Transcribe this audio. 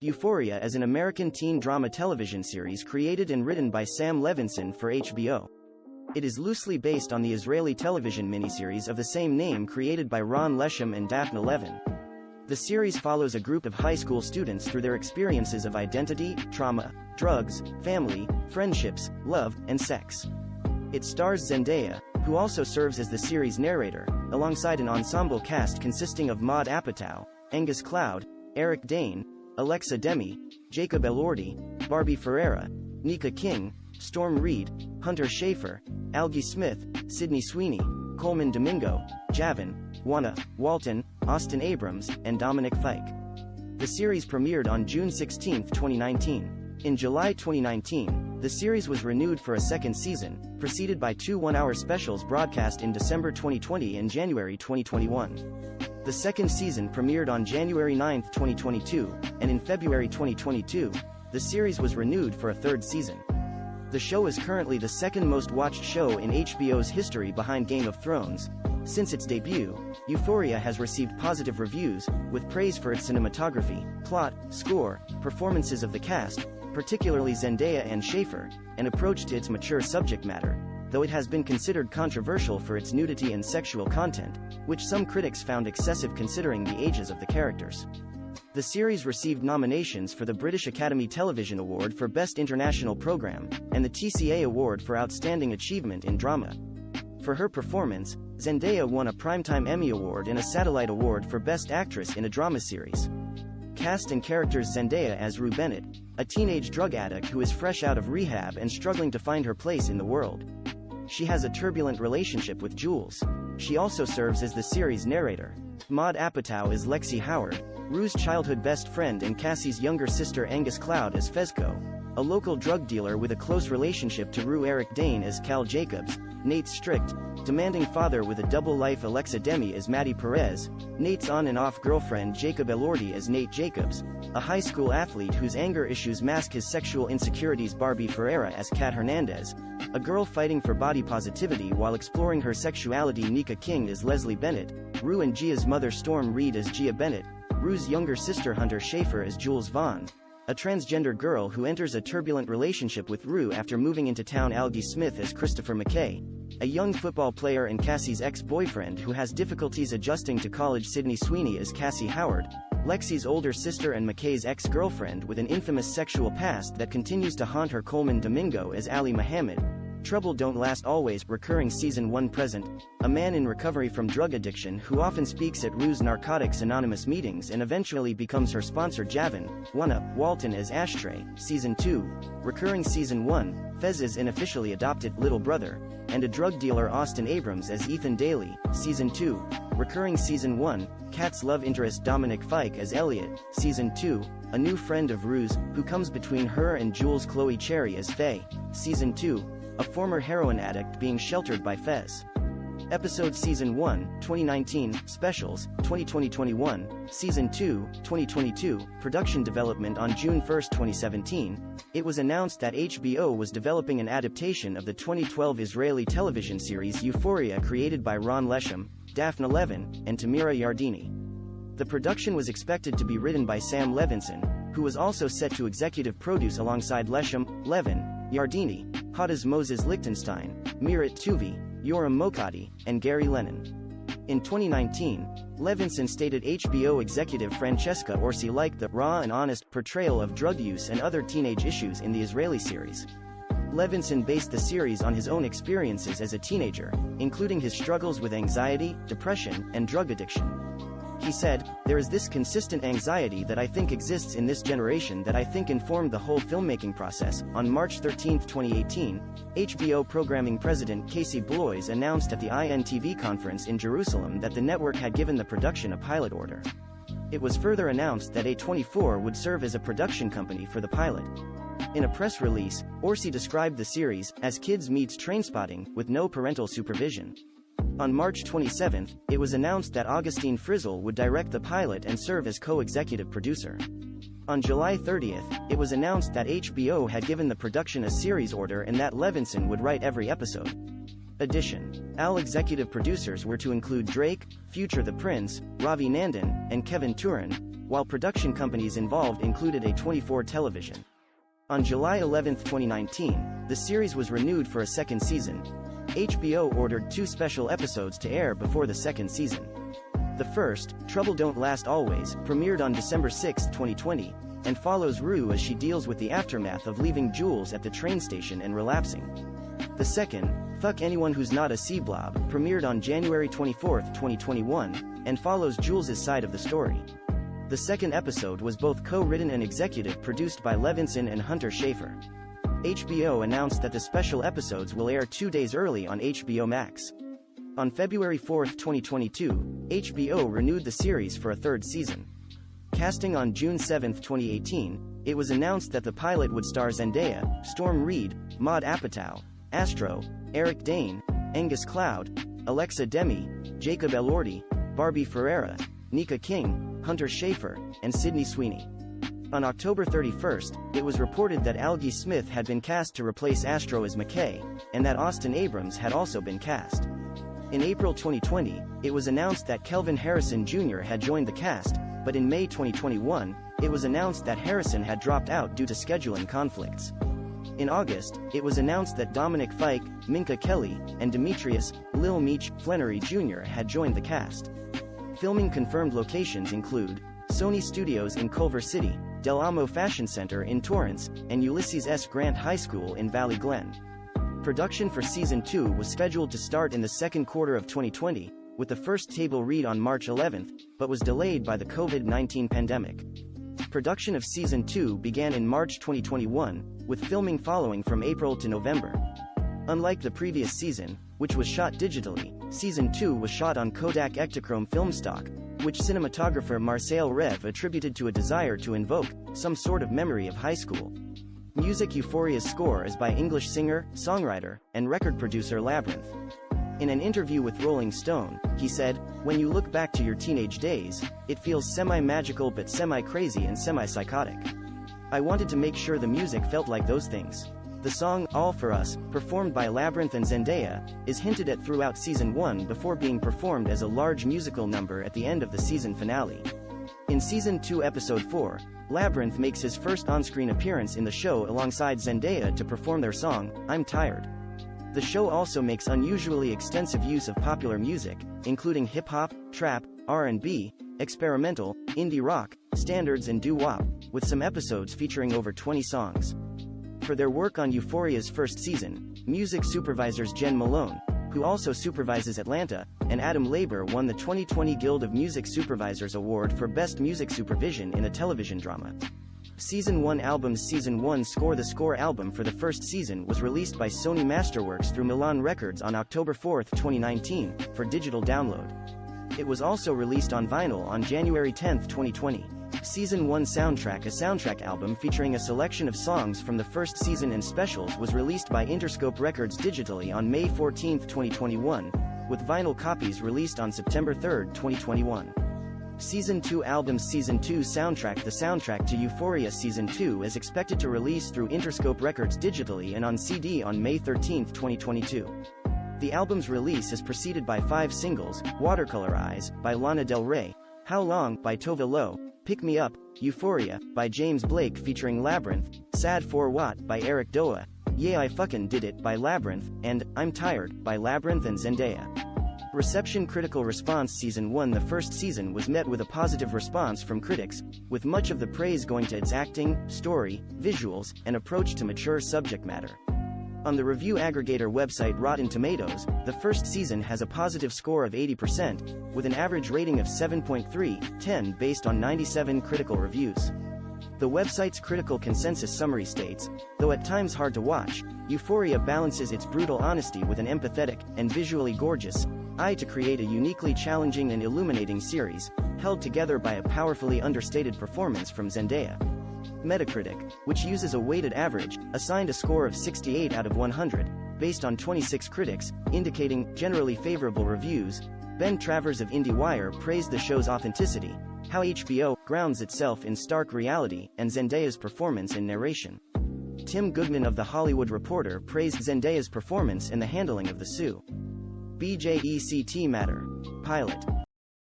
Euphoria is an American teen drama television series created and written by Sam Levinson for HBO. It is loosely based on the Israeli television miniseries of the same name created by Ron Lesham and Daphne Levin. The series follows a group of high school students through their experiences of identity, trauma, drugs, family, friendships, love, and sex. It stars Zendaya, who also serves as the series narrator, alongside an ensemble cast consisting of Maud Apatow, Angus Cloud, Eric Dane, Alexa Demi, Jacob Elordi, Barbie Ferreira, Nika King, Storm Reed, Hunter Schafer, Algie Smith, Sydney Sweeney, Coleman Domingo, Javin, Juana, Walton, Austin Abrams, and Dominic Fike. The series premiered on June 16, 2019. In July 2019, the series was renewed for a second season, preceded by two one-hour specials broadcast in December 2020 and January 2021. The second season premiered on January 9, 2022, and in February 2022, the series was renewed for a third season. The show is currently the second most watched show in HBO's history behind Game of Thrones. Since its debut, Euphoria has received positive reviews, with praise for its cinematography, plot, score, performances of the cast, particularly Zendaya and Schafer, and approach to its mature subject matter, though it has been considered controversial for its nudity and sexual content, which some critics found excessive considering the ages of the characters. The series received nominations for the British Academy Television Award for Best International Programme, and the TCA Award for Outstanding Achievement in Drama. For her performance, Zendaya won a Primetime Emmy Award and a Satellite Award for Best Actress in a Drama Series. Cast and characters: Zendaya as Rue Bennett, a teenage drug addict who is fresh out of rehab and struggling to find her place in the world. She has a turbulent relationship with Jules. She also serves as the series narrator. Maud Apatow is Lexi Howard, Rue's childhood best friend, and Cassie's younger sister Angus Cloud as Fezco, a local drug dealer with a close relationship to Rue. Eric Dane as Cal Jacobs, Nate's strict, demanding father with a double life. Alexa Demi as Maddie Perez, Nate's on and off girlfriend. Jacob Elordi as Nate Jacobs, a high school athlete whose anger issues mask his sexual insecurities. Barbie Ferreira as Kat Hernandez, a girl fighting for body positivity while exploring her sexuality. Nika King as Leslie Bennett, Rue and Gia's mother. Storm Reed as Gia Bennett, Rue's younger sister. Hunter Schafer as Jules Vaughn, a transgender girl who enters a turbulent relationship with Rue after moving into town. Algie Smith as Christopher McKay, a young football player and Cassie's ex-boyfriend who has difficulties adjusting to college. Sydney Sweeney as Cassie Howard, Lexi's older sister and McKay's ex-girlfriend with an infamous sexual past that continues to haunt her. Coleman Domingo as Ali Muhammad, Trouble Don't Last Always. Recurring Season 1 present, a man in recovery from drug addiction who often speaks at Rue's Narcotics Anonymous meetings and eventually becomes her sponsor. Javin, Juana, Walton as Ashtray. Season 2, recurring Season 1, Fez's unofficially adopted little brother, and a drug dealer. Austin Abrams as Ethan Daly. Season 2, recurring Season 1, Kat's love interest. Dominic Fike as Elliot. Season 2, a new friend of Rue's, who comes between her and Jules. Chloe Cherry as Faye. Season 2, a former heroin addict being sheltered by Fez. Episode Season 1, 2019, Specials, 2020-21, Season 2, 2022, Production Development. On June 1, 2017, it was announced that HBO was developing an adaptation of the 2012 Israeli television series Euphoria, created by Ron Lesham, Daphne Levin, and Tamira Yardini. The production was expected to be written by Sam Levinson, who was also set to executive produce alongside Lesham, Levin, Yardini, Hades Moses Lichtenstein, Mirat Tuvi, Yoram Mokadi, and Gary Lennon. In 2019, Levinson stated HBO executive Francesca Orsi liked the raw and honest portrayal of drug use and other teenage issues in the Israeli series. Levinson based the series on his own experiences as a teenager, including his struggles with anxiety, depression, and drug addiction. He said, "There is this consistent anxiety that I think exists in this generation that I think informed the whole filmmaking process." On March 13, 2018, HBO programming president Casey Bloys announced at the INTV conference in Jerusalem that the network had given the production a pilot order. It was further announced that A24 would serve as a production company for the pilot. In a press release, Orsi described the series as kids meets Trainspotting, with no parental supervision. On March 27, it was announced that Augustine Frizzle would direct the pilot and serve as co-executive producer. On July 30, it was announced that HBO had given the production a series order and that Levinson would write every episode. All executive producers were to include Drake, Future the Prince, Ravi Nandan, and Kevin Turan. while production companies involved included A24 Television. On July 11, 2019, the series was renewed for a second season. HBO ordered 2 special episodes to air before the second season. The first, Trouble Don't Last Always, premiered on December 6, 2020, and follows Rue as she deals with the aftermath of leaving Jules at the train station and relapsing. The second, Fuck Anyone Who's Not a C-Blob, premiered on January 24, 2021, and follows Jules' side of the story. The second episode was both co-written and executive produced by Levinson and Hunter Schafer. HBO announced that the special episodes will air 2 days early on HBO Max. On February 4, 2022, HBO renewed the series for a third season. Casting on June 7, 2018, it was announced that the pilot would star Zendaya, Storm Reed, Maude Apatow, Astro, Eric Dane, Angus Cloud, Alexa Demi, Jacob Elordi, Barbie Ferreira, Nika King, Hunter Schafer, and Sydney Sweeney. On October 31, it was reported that Algie Smith had been cast to replace Astro as McKay, and that Austin Abrams had also been cast. In April 2020, it was announced that Kelvin Harrison Jr. had joined the cast, but in May 2021, it was announced that Harrison had dropped out due to scheduling conflicts. In August, it was announced that Dominic Fike, Minka Kelly, and Demetrius Lil Meech Flannery Jr. had joined the cast. Filming confirmed locations include Sony Studios in Culver City, Del Amo Fashion Center in Torrance, and Ulysses S. Grant High School in Valley Glen. Production for Season 2 was scheduled to start in the second quarter of 2020, with the first table read on March 11, but was delayed by the COVID-19 pandemic. Production of Season 2 began in March 2021, with filming following from April to November. Unlike the previous season, which was shot digitally, Season 2 was shot on Kodak Ektachrome film stock, which cinematographer Marcel Rev attributed to a desire to invoke some sort of memory of high school. Music Euphoria's score is by English singer, songwriter, and record producer Labrinth. In an interview with Rolling Stone, he said, "When you look back to your teenage days, it feels semi-magical but semi-crazy and semi-psychotic. I wanted to make sure the music felt like those things." The song, All For Us, performed by Labrinth and Zendaya, is hinted at throughout Season 1 before being performed as a large musical number at the end of the season finale. In Season 2 Episode 4, Labrinth makes his first on-screen appearance in the show alongside Zendaya to perform their song, I'm Tired. The show also makes unusually extensive use of popular music, including hip-hop, trap, R&B, experimental, indie rock, standards and doo-wop, with some episodes featuring over 20 songs. For their work on Euphoria's first season, music supervisors Jen Malone, who also supervises Atlanta, and Adam Labor won the 2020 Guild of Music Supervisors Award for Best Music Supervision in a Television Drama. Season 1 album's Season 1 Score. The score album for the first season was released by Sony Masterworks through Milan Records on October 4, 2019, for digital download. It was also released on vinyl on January 10, 2020. Season 1 Soundtrack. A soundtrack album featuring a selection of songs from the first season and specials was released by Interscope Records digitally on May 14, 2021, with vinyl copies released on September 3, 2021. Season 2 album's Season 2 Soundtrack. The soundtrack to Euphoria Season 2 is expected to release through Interscope Records digitally and on CD on May 13, 2022. The album's release is preceded by 5 singles: Watercolor Eyes, by Lana Del Rey, How Long, by Tove Lo, Pick Me Up, Euphoria, by James Blake featuring Labrinth, Sad For What, by Eric Doa, Yeah I Fucking Did It, by Labrinth, and I'm Tired, by Labrinth and Zendaya. Reception. Critical response. Season 1. The first season was met with a positive response from critics, with much of the praise going to its acting, story, visuals, and approach to mature subject matter. On the review aggregator website Rotten Tomatoes, the first season has a positive score of 80%, with an average rating of 7.3/10 based on 97 critical reviews. The website's critical consensus summary states, though at times hard to watch, Euphoria balances its brutal honesty with an empathetic, and visually gorgeous, eye to create a uniquely challenging and illuminating series, held together by a powerfully understated performance from Zendaya. Metacritic, which uses a weighted average, assigned a score of 68 out of 100, based on 26 critics, indicating generally favorable reviews. Ben Travers of IndieWire praised the show's authenticity, how HBO grounds itself in stark reality, and Zendaya's performance in narration. Tim Goodman of The Hollywood Reporter praised Zendaya's performance in the handling of the Sue B.J.E.C.T. matter. Pilot.